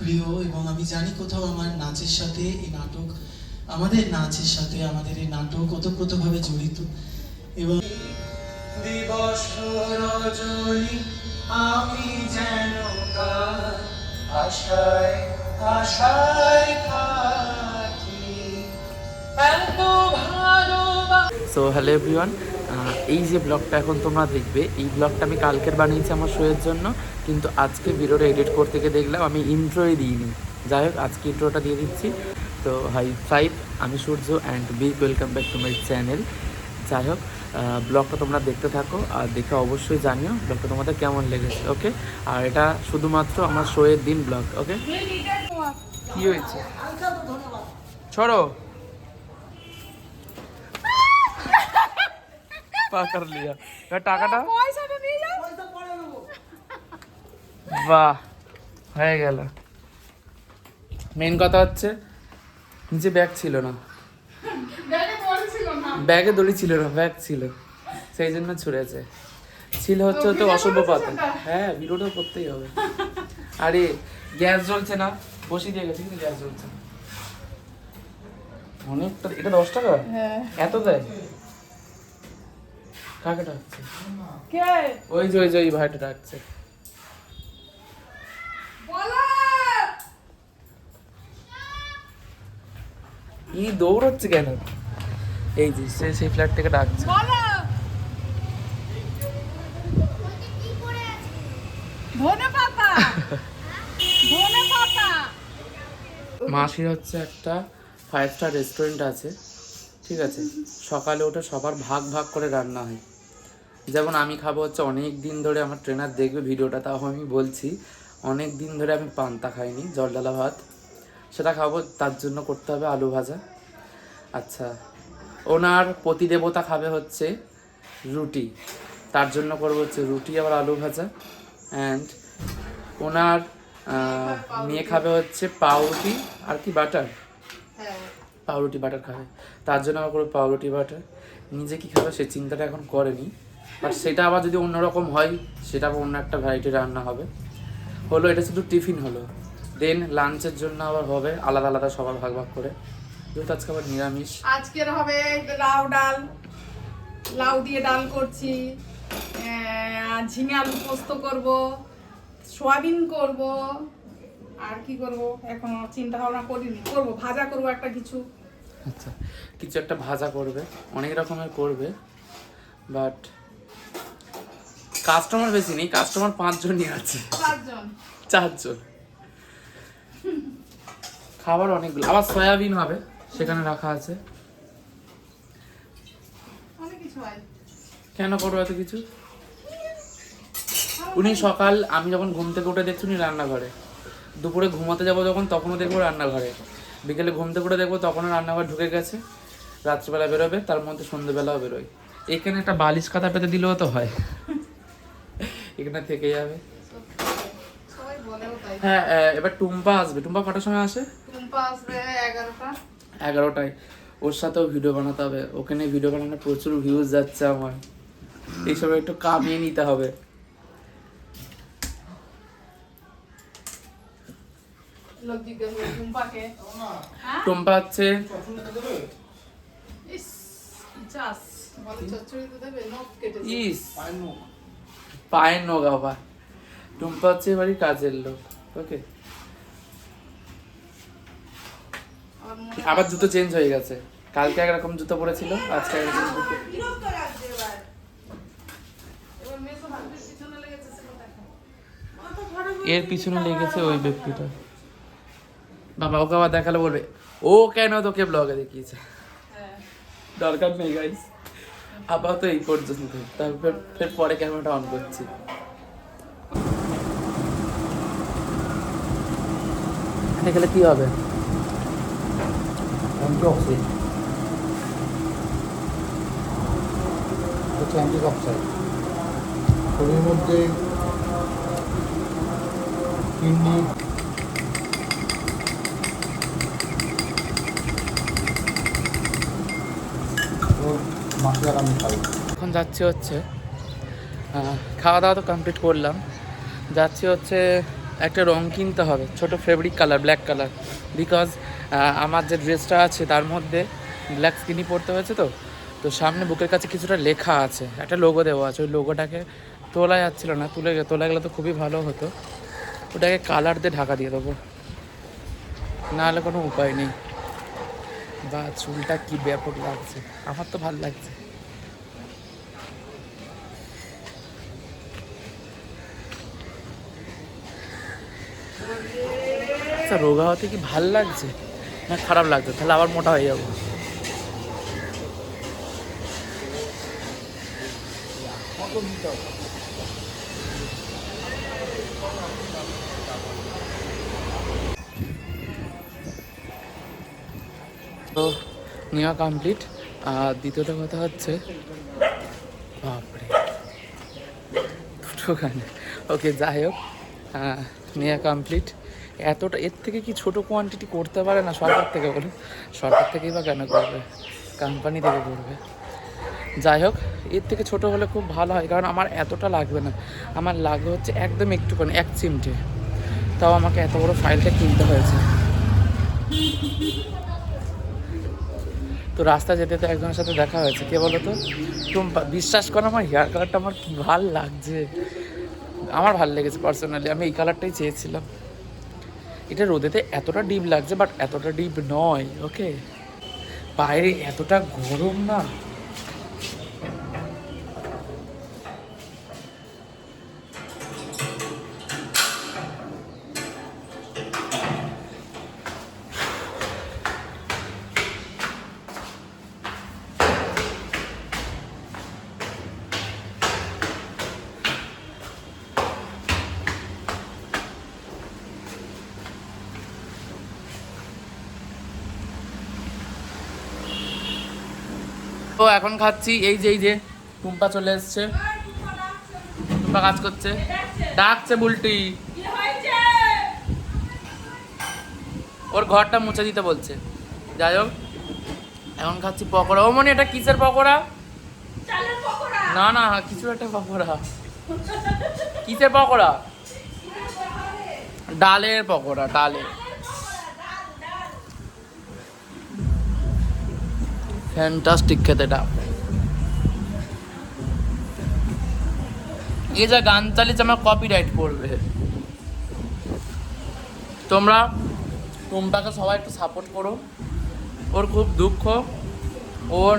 প্রিয় এবং আমি জানি কোথাও আমার নাচের সাথে এই নাটক, আমাদের নাচের সাথে আমাদের এই নাটক ওতপ্রোতভাবে জড়িত। এবং দিবস রজনী আমি যেন কার আশায় আশায় থাকি এত ভালোবাসা। সো হ্যালো এভরিওয়ান, এই যে ব্লগটা এখন তোমরা দেখবে, এই ব্লগটা আমি কালকের বানিয়েছি আমার শোয়ের জন্য, কিন্তু আজকে ভিডিওটা এডিট করতে গিয়ে দেখলাম আমি ইন্ট্রোই দিইনি। যাই হোক, আজকে ইন্ট্রোটা দিয়ে দিচ্ছি। তো হাই ফাইভ, আমি Surya and big welcome back to my channel. যাই হোক, ব্লগটা তোমরা দেখতে থাকো আর দেখে অবশ্যই জানিও ব্লগটা তোমাদের কেমন লেগেছে। ওকে, আর এটা শুধুমাত্র আমার শোয়ের দিন ব্লগ। ওকে, কী হয়েছে ছড়ো পাকার লিয়া টাকাটা বাহ হয়ে গেল। মেন কথা হচ্ছে নিচে ব্যাগ ছিল না, ব্যাগে দড়ি ছিল না, ব্যাগ ছিল, সেই জন্য ছুড়েছে। ছিল হচ্ছে তো অশুভ পাতা। হ্যাঁ, ভিডিওটাও করতেই হবে। আরে গ্যাস জ্বলছে না, বসিয়ে দিয়ে গেছে কিন্তু গ্যাস জ্বলছে না। অনেকটা, এটা 10 টাকা এত দেয়? কাকে ডাকছে? ওই যে ওই ভাইটা ডাকছে। ই দৌড়চ্ছে কেন? এই যে সেই ফ্ল্যাট থেকে ডাকছে। মাসির হচ্ছে একটা 5 স্টার রেস্টুরেন্ট আছে, ঠিক আছে? সকালে ওঠে সবার ভাগ ভাগ করে রান্না হয়। যেমন আমি খাবো হচ্ছে, অনেক দিন ধরে আমার ট্রেনার দেখবে ভিডিওটা, তাও আমি বলছি অনেক দিন ধরে আমি পান্তা খাইনি, জল ডালা ভাত, সেটা খাবো। তার জন্য করতে হবে আলু ভাজা। আচ্ছা, ওনার প্রতিদেবতা খাবে হচ্ছে রুটি, তার জন্য করবো হচ্ছে রুটি আবার আলু ভাজা। অ্যান্ড ওনার মেয়ে খাবে হচ্ছে পাউরুটি আর কি বাটার, পাউরুটি বাটার খাবে, তার জন্য আবার করবো পাউরুটি বাটার। নিজে কী খাবে সে চিন্তাটা এখন করেনি, বাট সেটা আবার যদি অন্যরকম হয় সেটা আবার অন্য একটা ভ্যারাইটি রান্না হবে। হলো, এটা শুধু টিফিন হলো। দেন লাঞ্চের জন্য আবার হবে আলাদা আলাদা সবার ভাগ ভাগ করে, যেহেতু আজকে আবার নিরামিষ। আজকের হবে লাউ ডাল, লাউ দিয়ে ডাল করছি, ঝিঙে আলু পোস্ত করব, সয়াবিন করব, আর কি করব এখনো চিন্তা ভাবনা করিনি। করব ভাজা, করব একটা কিছু। আচ্ছা, কিছু একটা ভাজা করবে, অনেক রকমের করবে, বাট কাস্টমার বেশি নেই, কাস্টমার 5 জনই আছে। 4 জন, খাবার অনেকগুলো। আবার সয়াবিন হবে, সেখানে রাখা আছে। অনেক কিছু হয়। কেন করবো এত কিছু? উনি সকাল, আমি যখন ঘুম থেকে উঠে দেখছি উনি রান্নাঘরে, দুপুরে ঘুমাতে যাবো যখন তখনও দেখবো রান্নাঘরে, বিকেলে ঘুম থেকে উঠে দেখবো তখনও রান্নাঘর ঢুকে গেছে, রাত্রিবেলা বেরোবে, তার মধ্যে সন্ধ্যেবেলাও বেরোয়। এখানে একটা বালিশ কাঁথা পেতে দিলেও তো হয়, এখানে থেকে যাবে। হ্যাঁ, এবার টুম্পা আসবে। টুম্পা কটার সময় আসে? টুম্পা আসবে 11টা। 11টায়। ওর সাথেও ভিডিও বানাতে হবে, ওকে নিয়ে ভিডিও বানানো প্রচুর ভিউজ যাচ্ছে আমার, এইসব একটু কামিয়ে নিতে হবে। টুম্পা হচ্ছে পায়ের নখ আবার। টুম্পা হচ্ছে এবারই কাজের লোক। ওকে, আবার জুতো চেঞ্জ হয়ে গেছে, কালকে একরকম জুতো পরেছিল, আজকে একরকম জুতো। এর পিছনে লেগেছে ওই ব্যক্তিটা। বাবা ওকে আবার দেখালে বলবে ও কেন তোকে ব্লগে দেখিয়েছে। দরকার নেই গাইস, আপাতত এই পর্যন্ত, তারপর ফের পরে ক্যামেরাটা অন করছি। এখানে কি হবে? অ্যান্টিঅক্সিডেন্ট হচ্ছে অ্যান্টিঅক্সিডেন্ট, শরীরের মধ্যে কিডনি মাসির আমি খাই। এখন যাচ্ছি হচ্ছে খাওয়া দাওয়া তো কমপ্লিট করলাম, যাচ্ছি হচ্ছে একটা রং কিনতে হবে, ছোট fabric colour, black colour, because আমার যে ড্রেসটা আছে তার মধ্যে ব্ল্যাক স্কিনই পরতে হয়েছে। তো তো সামনে বুকের কাছে কিছুটা লেখা আছে, একটা লোগো দেওয়া আছে, ওই লোগোটাকে তোলা যাচ্ছিল না, তোলা গেলে তো খুবই ভালো হতো। ওটাকে কালার দিয়ে ঢাকা দিয়ে দেবো, নাহলে কোনো উপায় নেই। বা চুলটা কি ব্যাপক লাগছে, আমার তো ভালো লাগছে। আচ্ছা, রোগা হতে কি ভাল লাগছে না খারাপ লাগছে? তাহলে আবার মোটা হয়ে যাবো। তো নেওয়া কমপ্লিট। আর দ্বিতীয়টা কথা হচ্ছে, বাপরে দুটো গান, ওকে যাই হোক, নেওয়া কমপ্লিট। এতটা, এর থেকে কি ছোট কোয়ান্টিটি করতে পারে না সরকার থেকে? বলুন, সরকার থেকেই বা কেন করবে, কোম্পানি থেকে করবে। যাই হোক, এর থেকে ছোট হলে খুব ভালো হয়, কারণ আমার এতটা লাগবে না, আমার লাগবে হচ্ছে একদম একটুখানি, 1 চিমটে। তাও আমাকে এত বড় ফাইলটা কিনতে হয়েছে। তো রাস্তা যেতে তো একজনের সাথে দেখা হয়েছে, কে বলো তো? টুম্পা। বিশ্বাস করো, আমার হেয়ার কালারটা আমার কি ভাল লাগছে, আমার ভাল লেগেছে পার্সোনালি। আমি এই কালারটাই চেয়েছিলাম। এটা রোদেতে এতটা ডিপ লাগছে, বাট এতটা ডিপ নয়। ওকে, বাইরে এতটা গরম না। তো এখন খাচ্ছি, এই যে টুম্পা চলে এসছে, টুম্পা কাজ করছে, ডাকছে বুলটি, ওর ঘরটা মুছে দিতে বলছে। যাই হোক, এখন খাচ্ছি পকোড়া। ও মনে, এটা কিসের পকোড়া? না না, কিছু একটা পকোড়া। কিসের পকোড়া? ডালের পকোড়া, ডালের। ফ্যান্টাস্টিক খেতে এটা। এই যা গান চালিয়েছে, আমার কপিরাইট পড়বে। তোমরা টুম্পাকে সবাই একটু সাপোর্ট করো। ওর খুব দুঃখ, ওর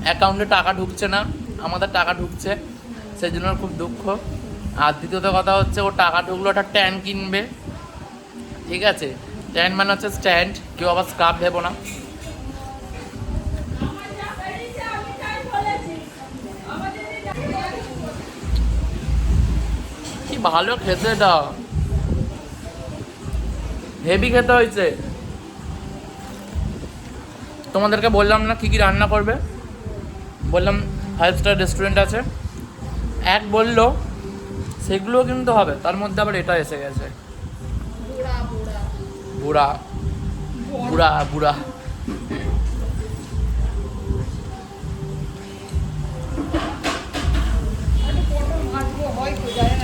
অ্যাকাউন্টে টাকা ঢুকছে না, আমাদের টাকা ঢুকছে, সেই জন্য ওর খুব দুঃখ। আর দ্বিতীয়ত কথা হচ্ছে, ওর টাকা ঢুকলো, ওটা ট্যান কিনবে, ঠিক আছে? ট্যান মানে হচ্ছে স্ট্যান্ড, কেউ আবার স্কার্ফ ভেবো না। কি ভালো খেতে, এটা হেভি খেতে হয়েছে। তোমাদেরকে বললাম না কি কি রান্না করবে, বললাম 5 স্টার রেস্টুরেন্ট আছে, এক বললো সেগুলোও কিন্তু হবে, তার মধ্যে আবার এটা এসে গেছে, বুড়া বুড়া বুড়া।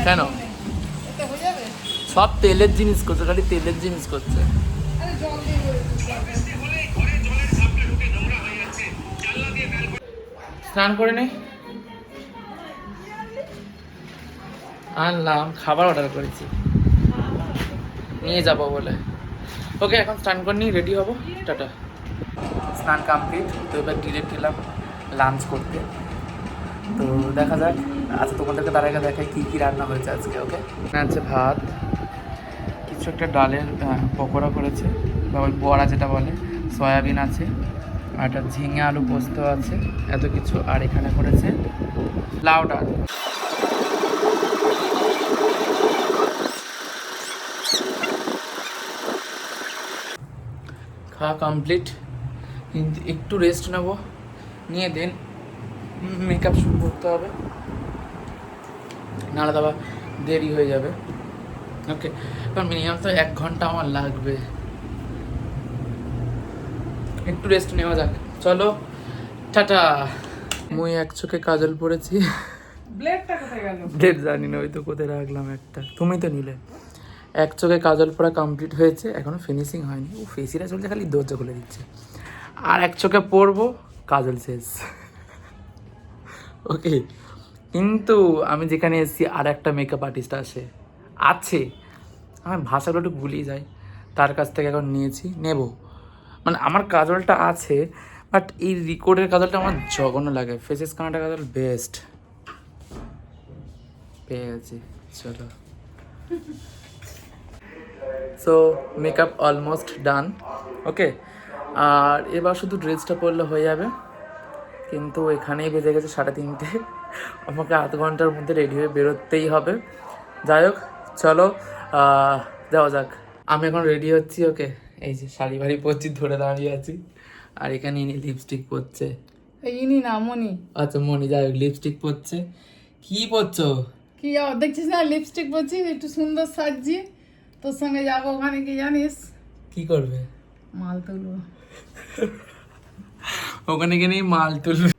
কেন? সব তেলের জিনিস করছে, খালি তেলের জিনিস করছে। স্নান করে নে, আনলাম খাবার অর্ডার করেছি, নিয়ে যাবো বলে। ওকে, এখন স্নান করে নিয়ে রেডি হবো, টাটা। স্নান কমপ্লিট, তো এবার ডিরেক্ট গেলাম লাঞ্চ করতে। তো দেখা যাক, আচ্ছা তোমাদেরকে তার আগে দেখাই কী কী রান্না হয়েছে আজকে। ওকে, আছে ভাত, কিছু একটা ডালের পকোড়া করেছে, বা ওই বড়া যেটা বলে, সয়াবিন আছে, আর একটা ঝিঙে আলু পোস্ত আছে, এত কিছু। আর এখানে করেছে লাউ ডাল। খাওয়া কমপ্লিট, কিন্তু একটু রেস্ট নেব, নিয়ে দেন মেকআপ শুরু করতে হবে, নাহলে আবার দেরি হয়ে যাবে। ওকে, কারণ মিনিমাম তো 1 ঘন্টা আমার লাগবে। একটু রেস্ট নেওয়া যাক, চলো টাটা। মুই এক চোখে কাজল পরেছি, ব্লেডটা কোথায় গেল? ব্লেড জানি না, ওই তো কোথায় রাখলাম একটা, তুমি তো নিলে। এক চোখে কাজল পরা কমপ্লিট হয়েছে, এখনও ফিনিশিং হয়নি। ও ফেসিরা চলছে, খালি দরজা খুলে দিচ্ছে। আর এক চোখে পরবো, কাজল শেষ। ওকে, কিন্তু আমি যেখানে এসেছি আর একটা মেকআপ আর্টিস্ট আছে, আমার ভাষাগুলো একটু গুলিয়ে যায়, তার কাছ থেকে এখন নিয়েছি, নেব। মানে আমার কাজলটা আছে, বাট এই রিকোর্ডের কাজলটা আমার জঘন্য লাগে। ফেসেস কানাডা কাজল বেস্ট পেয়ে গেছি, চলো। So makeup almost done. Okay, আর এবার শুধু ড্রেসটা পরলে হয়ে যাবে, কিন্তু এখানেই বেজে গেছে 3:30। আমাকে আধ ঘন্টার মধ্যে রেডি হয়ে বেরোতেই হবে। যাই হোক, চলো যাওয়া যাক। আমি এখন রেডি হচ্ছি। ওকে, এই যে শাড়ি ভাড়ি পরছি, ধরে দাঁড়িয়ে আছি। আর এখানে ইনি লিপস্টিক পরছে। ইনি না মনি। আচ্ছা মনি, যাই হোক, লিপস্টিক পরছে। কি পরছো? কি দেখছিস না, লিপস্টিক পরছি, একটু সুন্দর সাজছি, তোর সঙ্গে যাবো ওখানে, কি জানিস? কি করবে? মাল তুলবো। ওখানে গিয়ে নেই মাল তুলবে।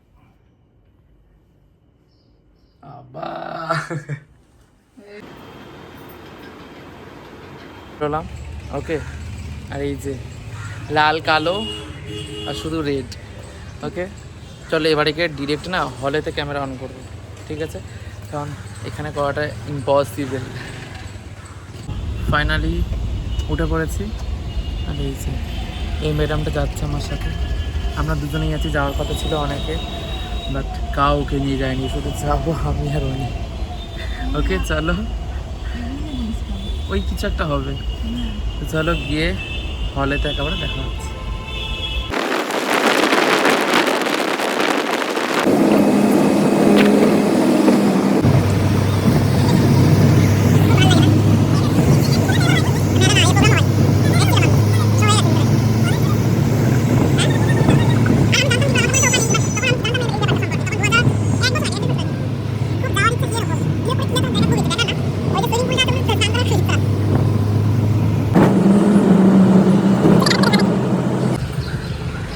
বললাম ওকে। আর এই যে লাল কালো আর শুধু রেড। ওকে, চলো এবারে গিয়ে ডিরেক্ট না হলেতে ক্যামেরা অন করবো, ঠিক আছে? কারণ এখানে করাটা ইম্পসিবল। ফাইনালি উঠে পড়েছি। আর এই যে এই ম্যাডামটা যাচ্ছে আমার সাথে। আমরা দুজনেই আছি, যাওয়ার কথা ছিল অনেকে, বাট কাউকে নিয়ে যায়নি, শুধু যাবো আমি আর উনি। ওকে চলো, ওই কিছু একটা হবে। তো চলো গিয়ে হলেতে একেবারে দেখা হচ্ছে।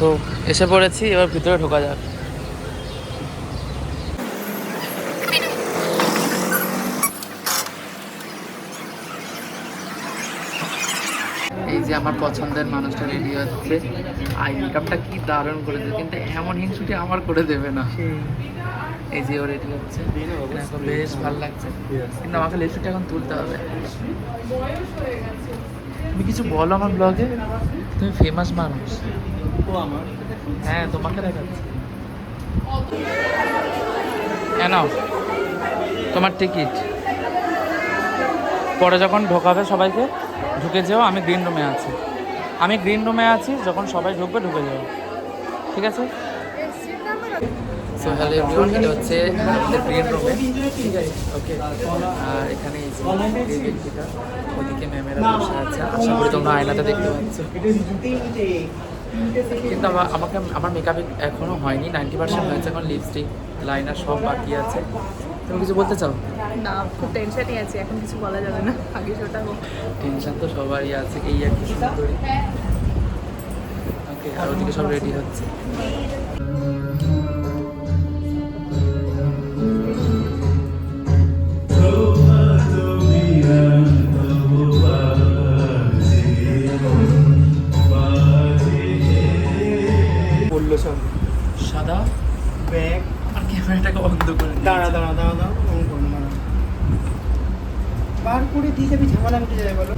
তো এসে পড়েছি, এবার ভিতরে ঢোকা যাক। এই যে আমার পছন্দের মানুষটা রেডি হচ্ছে। আই মেকআপটা কি দারুণ করেছে, কিন্তু এমন হিংসুটি আমার করে দেবে না। এই যে ও রেডি হচ্ছে, এখন বেশ ভালো লাগছে, কিন্তু আমাকে লিপস্টিকটা এখন তুলতে হবে। তুমি কিছু বলো আমার ব্লগে, তুমি ফেমাস মানুষ। হ্যাঁ, তোমাকে দেখাচ্ছি। কেন? তোমার টিকিট পরে যখন ঢোকাবে সবাইকে, ঢুকে যেও। আমি গ্রিন রুমে আছি, যখন সবাই ঢুকবে ঢুকে যাও, ঠিক আছে? সো হ্যালো এভরিওয়ান, এটা হচ্ছে আমাদের গ্রিন রুমে, ঠিক আছে? ওকে, আর এখানে এই ব্যক্তিটা, ওদিকে ম্যামেরা বসে আছে, আশা করি তোমরা আয়নাতে দেখতে পাচ্ছ। কিন্তু আমার মেকআপ এখনও হয়নি, 90% হয়েছে, এখন লিপস্টিক লাইনার সব বাকি আছে। তুমি কিছু বলতে চাও? না, খুব টেনশনই আছে, এখন কিছু বলা যাবে না, আগে সেটা হোক। টেনশন তো সবারই আছে, এই আর কি সুন্দরী। ওকে, আর ওদিকে সব রেডি হচ্ছে। বললো সব সাদা ব্যাগ। আর ক্যামেরাটাকে বন্ধ করে দাঁড়া বার করে দিয়ে যাবি, ঝামেলা মিটে যাবে বলো।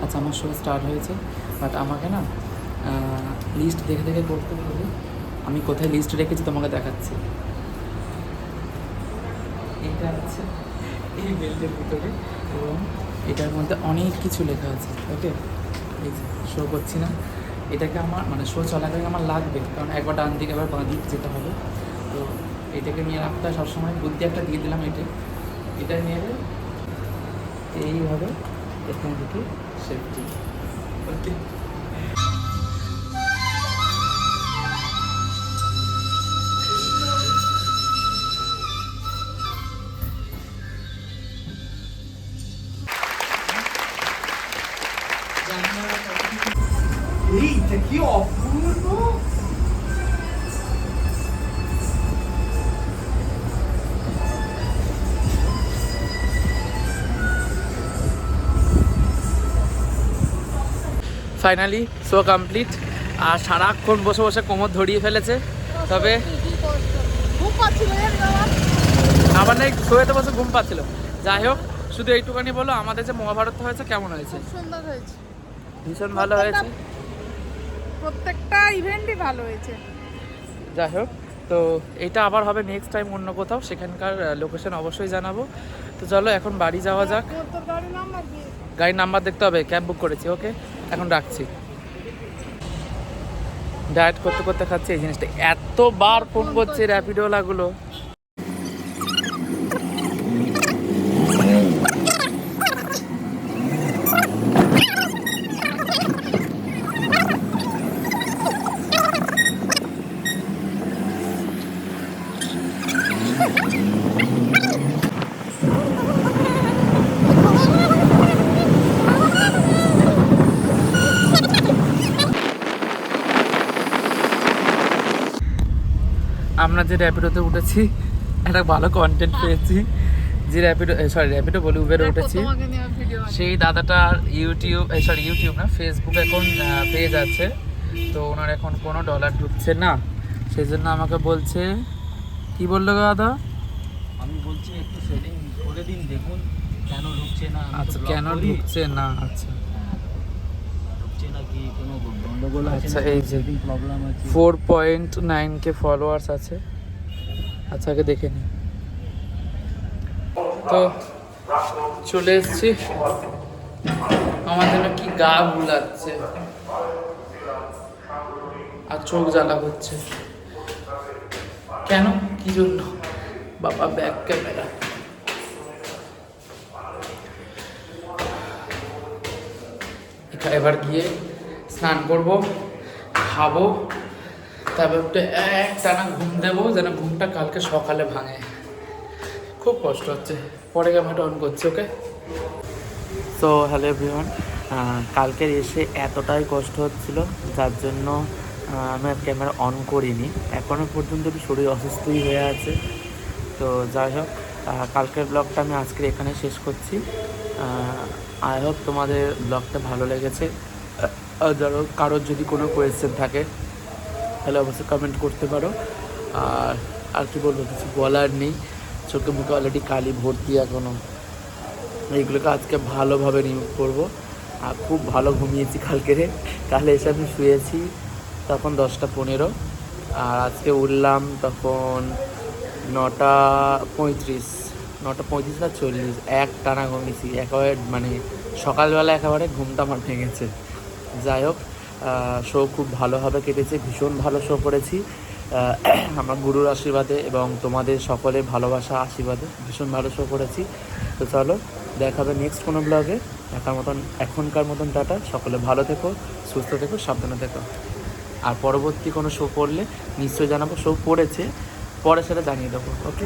আচ্ছা, আমার শো স্টার্ট হয়েছে, বাট আমাকে না লিস্ট দেখে দেখে করতে হবে। আমি কোথায় লিস্ট রেখেছি তোমাকে দেখাচ্ছি। এটা আছে এই বেল্টের ভিতরে, এবং এটার মধ্যে অনেক কিছু লেখা আছে। ওকে, এই যে শো করছি না, এটাকে আমার মানে শো চলাকালীন আমার লাগবে, কারণ একবার ডান দিকে একবার বাঁ দিকে যেতে হবে। তো এটাকে নিয়ে রাখতে হয় সবসময়, বুদ্ধি একটা দিয়ে দিলাম। এটা নিয়ে এইভাবে এখান থেকে সেফটি। ওকে, এইটা কি অপূর্ব! Finally show complete. আর সারাক্ষণ বসে বসে কোমর ধরিয়ে ফেলেছে। তবে আবার না শোয়েতে বসে ঘুম পাচ্ছিল। যাই হোক, শুধু এইটুখানি বলো, আমাদের যে মহাভারত হয়েছে কেমন হয়েছে? সুন্দর হয়েছে, ভীষণ ভালো হয়েছে, প্রত্যেকটা ইভেন্টই ভালো হয়েছে। যাই হোক, তো এটা আবার হবে নেক্সট টাইম অন্য কোথাও, সেখানকার লোকেশন অবশ্যই জানাবো। তো চলো এখন বাড়ি যাওয়া যাক। তোর গাড়ির নাম্বার কি? গাড়ির নাম্বার দেখতে হবে, ক্যাব বুক করেছি। ওকে, এখন রাখছি। ডায়েট করতে করতে খাচ্ছি এই জিনিসটা, এতবার ফোন করছে র্যাপিডোলাগুলো। আমরা যে র্যাপিডোতে উঠেছি একটা ভালো কন্টেন্ট পেয়েছি। যে র্যাপিডো বলে উবেরে উঠেছি, তোমাকে নিয়ে ভিডিও সেই দাদাটার ইউটিউব না, ফেসবুক এখন পেজ আছে। তো ওনার এখন কোনো ডলার ঢুকছে না, সেই জন্য আমাকে বলছে, কি বললো দাদা? আমি বলছি একটু সেটিং করে দিন, দেখুন কেন ঢুকছে না। আচ্ছা, কেন ঢুকছে না? আচ্ছা ঢুকছে না কি কোনো গন্ডগোল আছে? আচ্ছা, এই যে সেটিং প্রবলেম আছে। 4.9K ফলোয়ার্স আছে। আচ্ছা, আগে দেখে নিই। তো চলে এসছি। আমার জন্য কি গা গুলাচ্ছে আর চোখ জ্বালা করছে। কেন, কি জন্য? বাবা ব্যাক ক্যামেরা। এবার গিয়ে স্নান করব, খাবো, তারপর একটু একটানা ঘুম দেবো, যেন ঘুমটা কালকে সকালে ভাঙে। খুব কষ্ট হচ্ছে। পরে ক্যামেরাটা অন করছি। ওকে, সো হ্যালো এভরিওয়ান। কালকের এসে এতটাই কষ্ট হচ্ছিল, যার জন্য আমি আর ক্যামেরা অন করিনি। এখনও পর্যন্ত শরীর অসুস্থই হয়ে আছে। তো যাই হোক, কালকের ব্লগটা আমি আজকের এখানে শেষ করছি। আই হোপ তোমাদের ব্লগটা ভালো লেগেছে। ধরো কারোর যদি কোনো কোয়েশ্চেন থাকে তাহলে অবশ্যই কমেন্ট করতে পারো। আর কি বলবো, কিছু বলার নেই। চোখে মুখে অলরেডি কালি ভর্তি এখনও। এইগুলোকে আজকে ভালোভাবে রিমুভ করবো। আর খুব ভালো ঘুমিয়েছি কালকে। কালে এসে আমি শুয়েছি তখন 10টা 15, আর আজকে উঠলাম তখন 9টা 35 না 40, এক টানা ঘুমিয়েছি একেবারে, মানে সকালবেলা একেবারে ঘুমটা আমার ভেঙেছে। যাই হোক, শো খুব ভালোভাবে কেটেছে, ভীষণ ভালো শো করেছি আমার গুরুর আশীর্বাদে এবং তোমাদের সকলের ভালোবাসা আশীর্বাদে ভীষণ ভালো শো করেছি। তো চলো, দেখা হবে নেক্সট কোনো ব্লগে। এখনকার মতন টাটা। সকলে ভালো থেকো, সুস্থ থেকো, সাবধানে থেকো। আর পরবর্তী কোনো শো করলে নিশ্চয়ই জানাবো। শো পড়েছে, পরে সেটা জানিয়ে দেবো। ওকে।